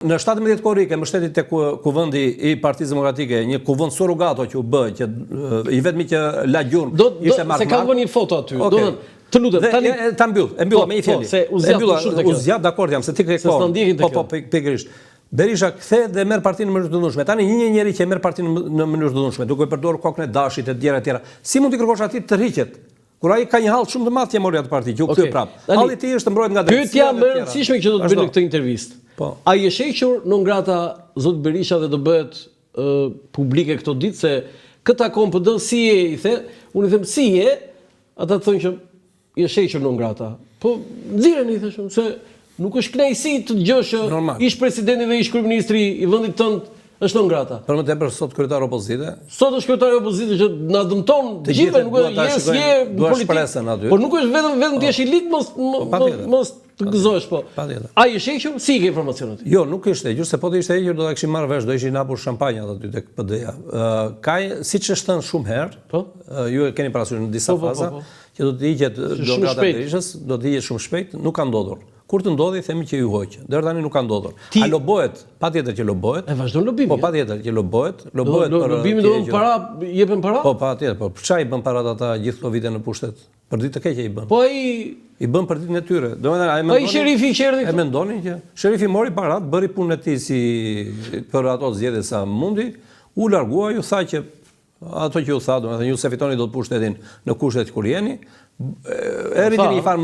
Në 17 korrike, mbështetit të kuvendi i Partisë Demokratike, një kuvend surrogato që u bë, që i vetmi që la gjurmë ishte Mark. Se ka vënë një foto aty. Të lutem, tani ta mbyll me një fjalë. Se u zgjat, dakord jam, se ti ke kohë. Po, pikërisht. Berisha kthe dhe merr partinë në mënyrë të ndryshme. Tani një njeri që merr partinë në mënyrë të ndryshme, duke përdorur kokën e Dashit e tjera. Si mund t'i kërkosh atij të rriqet? Kur ai ka një hall shumë të madh që mori atë parti, që u kthye prapë. Halli i tij është mbrojtur nga drejtësia. Pyetja më e rëndësishme që do të bëj në këtë intervistë. A i shequr non grata zot Berisha dhe do bëhet publike këto ditë se këta KMPD si e i the, unë i them si e, ata të thonë që i shequr non grata. Po nxirreni i thashun se nuk është kënaqësi të dëgjosh që ish presidenti dhe ish kryeministri i vendit tënd është non grata. Për më tepër sot kryetari opozite. Sot është kryetari opozite që na dëmton të gjithë, nuk është politik. Por nuk është vetëm ti je i lig mos të gëzohesh po. Ai është hequr, si ke informacionet? Jo, nuk është hequr, se po të ishte hequr do ta kishim marrë vesh, do ishin hapur shampanjat aty tek PD-ja. Ka siç është thënë shumë herë, ju e keni parasysh në disa faza, që do të hiqet Dongrata Berishës, do të hiqet shumë shpejt, nuk ka ndodhur. Kur të ndodhi, themi që ju hoq. Deri tani nuk ka ndodhur. A lobohet? Patjetër që lobohet. E vazhdon lobimi. Po patjetër që lobohet. Lobohet për lobimi do të para, jepen para? Po patjetër, po çfarë i bën parat ata gjithë këto vite në pushtet? Për ditë të keqe i bën. Po ai i bën për ditën e tyre. Domethënë ai mendonin. Ai sherifi i qerdhi. E mendonin që sherifi mori parat, bëri punën e tij si për ato zgjedhje sa mundi, u largua, ju tha që ato që u tha, domethënë ju se fitoni dot pushtetin në kushtet kur jeni. E rriti në një farë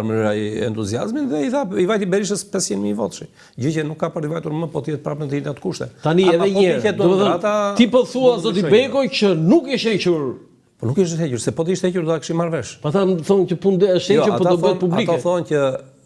mënyra i entuziazmin dhe i vajti Berishës 500.000 votësh. Gjë që nuk ka për të vajtur më, po të jetë prapë në të njëjtat kushte. Tani edhe një herë, ti po thua zoti Bekoj që nuk është hequr. Po nuk është hequr, se po të ishte hequr do ta kishim marrë vesh. Po ata thonë që punë është hequr, po do bëhet publike. Ata thonë që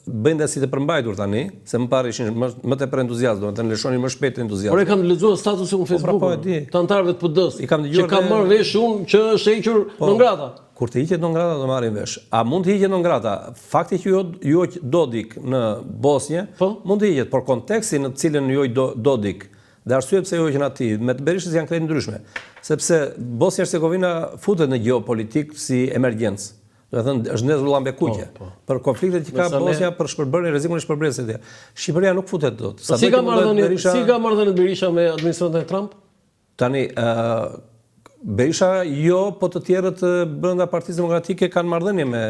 bëjnë si të përmbajtur tani, se më parë ishin më tepër entuziast, domethënë lëshonin më shpejt entuziast. Por e kam lexuar statusin në Facebook të antarëve të PD-s. Që kam marrë vesh unë që është hequr Dongrata. Kur të hiqet Dongrata do marrin vesh. A mund të hiqet Dongrata? Fakti që ju Dodik në Bosnjë, mund të hiqet, por konteksti në të cilën ju Dodik dhe arsye pse ju hoqën atij me të Berishës janë krejt ndryshme, sepse Bosnja-Hercegovina futet në geopolitik si emergjencë. Do të thënë është ndezur llambe kuqe për konfliktet që ka Bosnja, për shpërbërjen e rrezikun e shpërbërjes së tij. Shqipëria nuk futet dot. Si ka marrëdhënie Berisha me administratën e Trump? Tani Berisha jo, po të tjerët brenda Partisë Demokratike kanë marrëdhënie me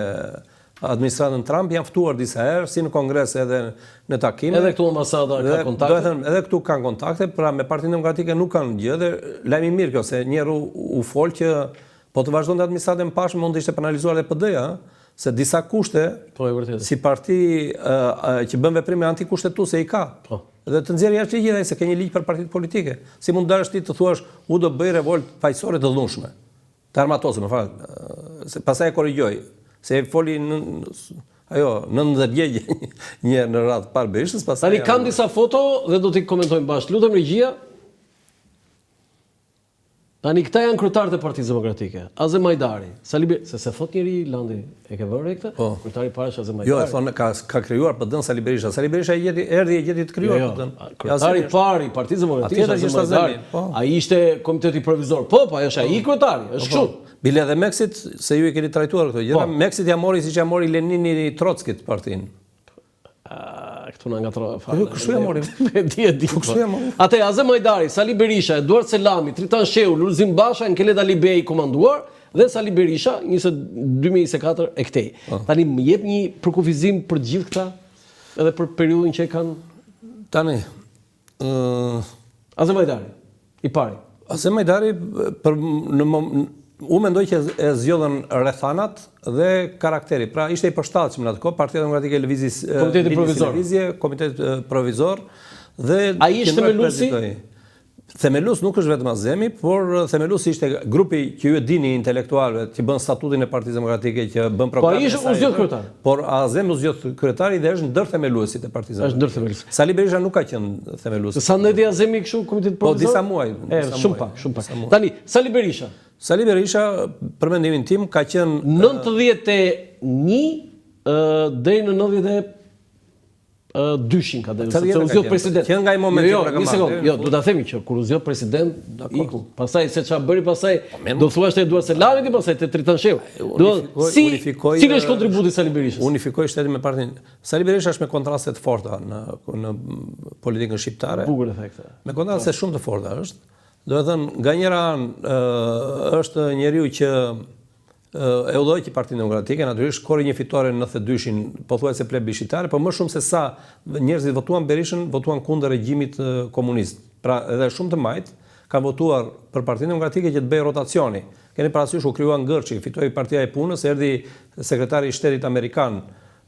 administratën Trump, janë ftuar disa herë, si në Kongres edhe në takime. Edhe këtu ambasada ka kontakte. Do të thënë, edhe këtu kanë kontakte, pra me Partinë Demokratike nuk kanë gjë dhe lajmi mirë kjo se njerë u fol që po të vazhdonte administratën pashme mund të ishte penalizuar edhe PD-ja, se disa kushte si parti që bën veprime antikushtetuese i ka. Dhe të nxjerrë jashtë ligjit ai se ka një ligj për partitë politike. Si mund dalësh ti të thuash u do bëj revolt faqësore të dhunshme. Të armatose, më fal. Se pastaj e korrigjoj. Se foli ajo 19 djegje një në radhë parë Berishës, pastaj. Tani kam disa foto dhe do t'i komentojmë bashkë. Lutem regjia. Tani këta janë kryetarët e Partisë Demokratike. Azem Hajdari, se thot njëri Landi, e ke vënë këtë? Kryetari i parë është Azem Hajdari. Jo, e thonë ka krijuar PD-n Sali Berisha. Sali Berisha erdhi e gjeti të krijuar PD-n. Kryetari i parë i Partisë Demokratike është Azem Hajdari. Ai ishte komiteti provizor. Po, ai është ai kryetari, është kështu. Bile dhe Meksit, se ju e keni trajtuar këto gjëra, Meksit ja mori siç ja mori Lenini Trotskit partinë. Këtu na ngatroi fare. Kështu ja morim. Di. Atë Azem Hajdari, Sali Berisha, Eduard Selami, Tritan Shehu, Lulzim Basha, Nkelet Alibej komanduar dhe Sali Berisha 2024 e këtej. Tani më jep një përkufizim për gjithë këta edhe për periudhën që e kanë tani. Azem Hajdari, i pari. Azem Hajdari unë mendoj që e zgjodhen rrethanat dhe karakteri. Pra ishte i përshtatshëm në atë kohë, Partia Demokratike e Lëvizjes Komitet Provizor dhe ai ishte themeluesi. Themelus nuk është vetëm Azemi, por themelusi ishte grupi që ju e dini intelektualëve që bën statutin e Partisë Demokratike, që bën programin. Po ai ishte zgjodh kryetar. Por Azemi u zgjodh kryetari dhe është ndër themeluesit e Partisë Demokratike. Është ndër themeluesit. Sali Berisha nuk ka qenë themelues. Sa ndeti Azemi kështu Komitet Provizor? Po disa muaj. Shumë pak. Tani Sali Berisha. Sali Berisha, për mendimin tim, ka qenë 91 deri në 90 dyshin ka dhënë, sepse u zgjodh president. Që nga ai momenti jo, do ta themi që kur u zgjodh president, iku. Pastaj se çfarë bëri pastaj, do thuash te Eduard Selami ti pastaj te Tritan Sheu. Do cili është kontributi i Sali Berishës? Unifikoi shtetin me partinë. Sali Berisha është me kontraste të forta në politikën shqiptare. Bukur e the këtë. Me kontraste shumë të forta është. Do të thënë, nga njëra anë është njeriu që e udhëheq Partinë Demokratike, natyrisht kori një fitore në 92-shin, pothuajse plebiscitare, por më shumë se sa njerëzit votuan Berishën, votuan kundër regjimit komunist. Pra, edhe shumë të majt kanë votuar për Partinë Demokratike që të bëjë rotacioni. Keni parasysh u krijuan Gërçi, fitoi Partia e Punës, erdhi sekretari i shtetit amerikan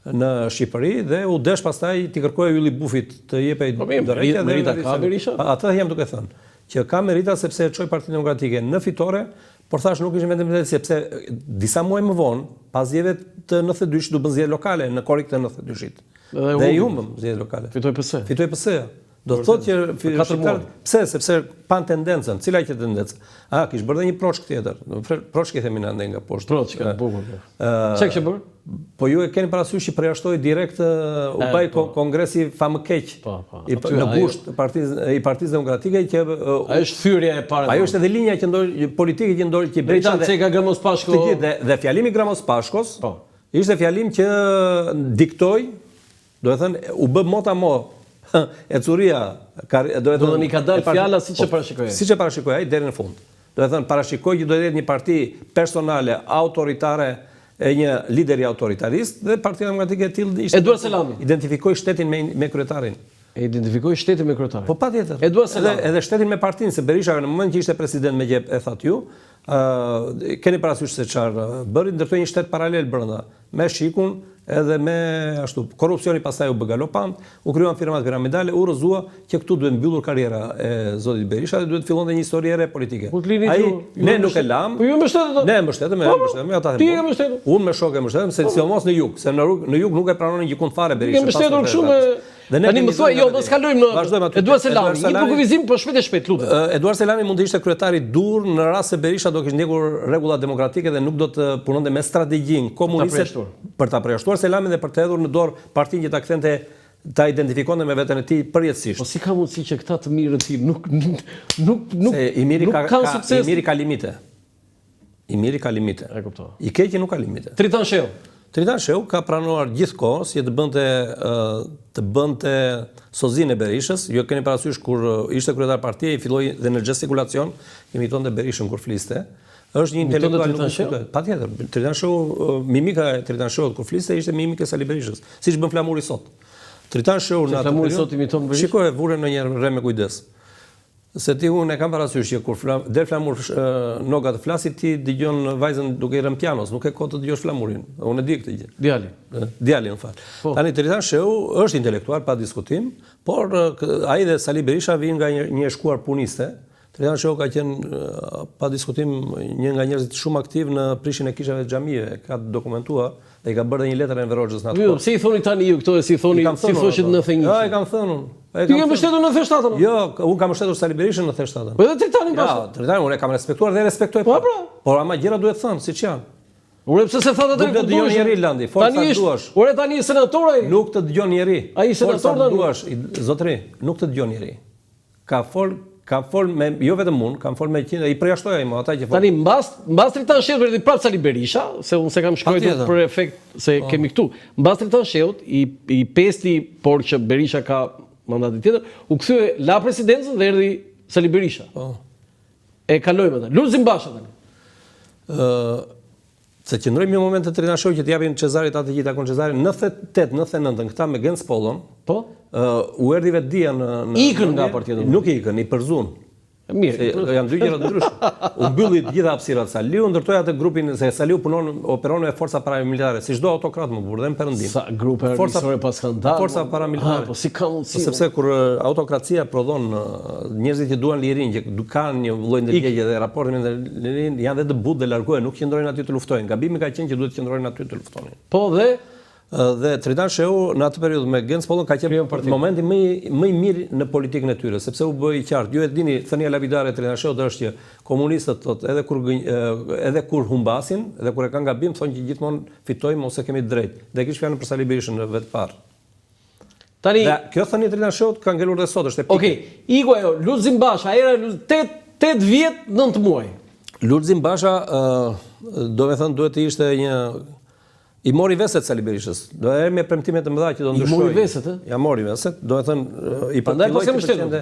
në Shqipëri dhe u desh pastaj t'i kërkojë Ylli Bufit të jepej drejtja dhe merita ka Berisha. Atë jam duke thënë që ka merita sepse e çoi Partinë Demokratike në fitore, por thash nuk ishin vetëm sepse disa muaj më vonë, pas zgjedhjeve të 92-shit u bën zgjedhje lokale në korrik të 92-shit. Dhe i humbëm zgjedhjet lokale. Fitoi PS. Fitoi PS. Do të thotë që shqiptarët pse? Sepse pan tendencën. Cila që tendencë? Kish bërë një proçk tjetër. Proçk I themi na nga poshtë. Proçk, bukur. Çka kishte bërë? Po ju e keni parasysh që përjashtoi direkt u baj kongresi famë keq. Në gusht i Partisë Demokratike që ajo është thyrja e parë. Ajo është edhe linja që politike që ndori që Berisha Ceka Gramos Pashko. Dhe fjalimi Gramos Pashkos ishte fjalim që diktoi, do të thënë u bë motamo e curia, do të thënë i ka dalë fjala siç e parashikoi. Siç e parashikoi ai deri në fund. Do të thënë parashikoi që do të jetë një parti personale, autoritare e një lideri autoritarist dhe Partia Demokratike e tillë ishte Eduard Selami. Identifikoi shtetin me kryetarin. E identifikoi shtetin me kryetarin. Po patjetër. Eduard Selami. Edhe shtetin me partinë, se Berisha në moment që ishte president me gjep e thatë ju, keni parasysh se çfarë bëri, ndërtoi një shtet paralel brenda me shikun edhe me ashtu korrupsioni pastaj u bë galopant, u krijuan firmat piramidale, u rrëzua që këtu duhet mbyllur karriera e zotit Berisha dhe duhet fillonte një histori e re politike. Ai ne nuk e lam. Po ju mbështetët. Ne mbështetëm, ata them. Ti e mbështetur. Unë me shok e mbështetëm, se sidomos në jug, se në jug nuk e pranonin gjikun fare Berisha. Ti e mbështetur kështu me tani më thuaj, jo, mos kalojmë në Eduard Selami, një lukuvizim, po shpejt lutem. Eduard Selami mund të ishte kryetari dur në rast se Berisha do kishte ndjekur rregullat demokratike dhe nuk do të punonte me strategjinë komuniste për ta përjashtuar Selamin dhe për të hedhur në dorë partinë që ta kthente ta identifikonte me veten e tij përjetësisht. Po si ka mundësi që këta të mirët ti nuk I miri ka limite. I miri ka limite. E kuptoj. I keqi nuk ka limite. Tritan Sheu. Tritan Sheu ka pranuar gjithkohë si të bënte sozinë e Berishës. Ju keni parasysh kur ishte kryetar partie, i filloi dhe në gestikulacion imitonte Berishën kur fliste. Është një intelektual. Patjetër. Tritan Sheu, mimika e Tritan Sheut kur fliste ishte mimika e Sali Berishës, siç bën Flamuri sot. Tritan Sheu në atë Flamuri sot imiton Berishën. Shikoj, vure në një re me kujdes. Se ti unë e kam parasysh që kur del Flamur noga të flasit, ti dëgjon vajzën duke I rënë pianos, nuk e kohë të dëgjosh Flamurin. Unë e di këtë gjë. Djalin, në fakt. Tani Tritan Sheu është intelektual pa diskutim, por ai dhe Sali Berisha vijnë nga një shkuar puniste. Tritan Sheu ka qenë pa diskutim një nga njerëzit shumë aktiv në prishjen e kishave të xhamive, ka dokumentuar dhe I ka bërë një letër Enver Hoxhës në atë. Jo, si I thoni tani ju këto e si thoni, si thoshit në 91. Ja, I kam thënë unë. Ti ke mbështetur në 97-ën? Jo, unë kam mbështetur Sali Berishën në 97-ën. Po edhe Tritanin pas. Ja, Tritanin unë e kam respektuar dhe respektoj. Por ama gjëra duhet thënë siç janë. Ure pse se thotë atë nuk të dëgjon njeri Landi, forca duash. Ure tani senator ai. Nuk të dëgjon njeri. Ai senator duash, zotëri, nuk të dëgjon njeri. Kam fol me jo vetëm unë, kam fol me qindra, I përjashtoj ai më ata që fol. Tani mbas Tritan Sheut vetë prap Sali Berisha, se unë se kam shkruar për efekt se kemi këtu. Mbas Tritan Sheut I pesti por që Berisha ka mandatin tjetër, u kthye la presidencën dhe erdhi Sali Berisha. E kalojmë atë. Lulzim Basha tani. Se qëndrojmë një moment të Tritan Sheu që t'japin Cezarit atë që I takon Cezarit, 98-99 këta me Gens Pollon. Po? U erdhi vetë dia në ikën nga Partia Demokratike. Nuk ikën, I përzun. Mirë, janë dy gjëra të ndryshme. U mbylli të gjitha hapësirat Saliu, ndërtoi atë grupin se Saliu operon me forca paramilitare, si çdo autokrat më burr, dhe në perëndim. Sa grupe armiqësore pas skandal. Forca paramilitare. Po si ka mundësi? Sepse kur autokracia prodhon njerëzit që duan lirinë, që kanë një lloj ndërgjegjë dhe raporti me lirinë, janë vetë të butë dhe largohen, nuk qëndrojnë aty të luftojnë. Gabimi ka qenë që duhet të qëndrojnë aty të luftonin. Po dhe Tritan Sheu në atë periudhë me Gens Pollon ka qenë momenti më I mirë në politikën e tyre, sepse u bë I qartë. Ju e dini, thënia lapidare e Tritan Sheut është që komunistët thotë edhe kur humbasin, edhe kur e kanë gabim, thonë që gjithmonë fitojmë ose kemi drejt. Dhe kishte fjalën për Sali Berishën në vetë parë. Tani, dhe kjo thënie Trina Shot ka ngelur dhe sot, është e pikë. Okej, iku ajo, Lulzim Basha, era 8 vjet, 9 muaj. Lulzim Basha, do me thënë, duhet të ishte një... I mori veset Sali Berishës. Do e me premtime të mëdha që do ndryshoj. I mori veset, Ja mori veset, do e thënë... Prandaj pas kemi shtetur.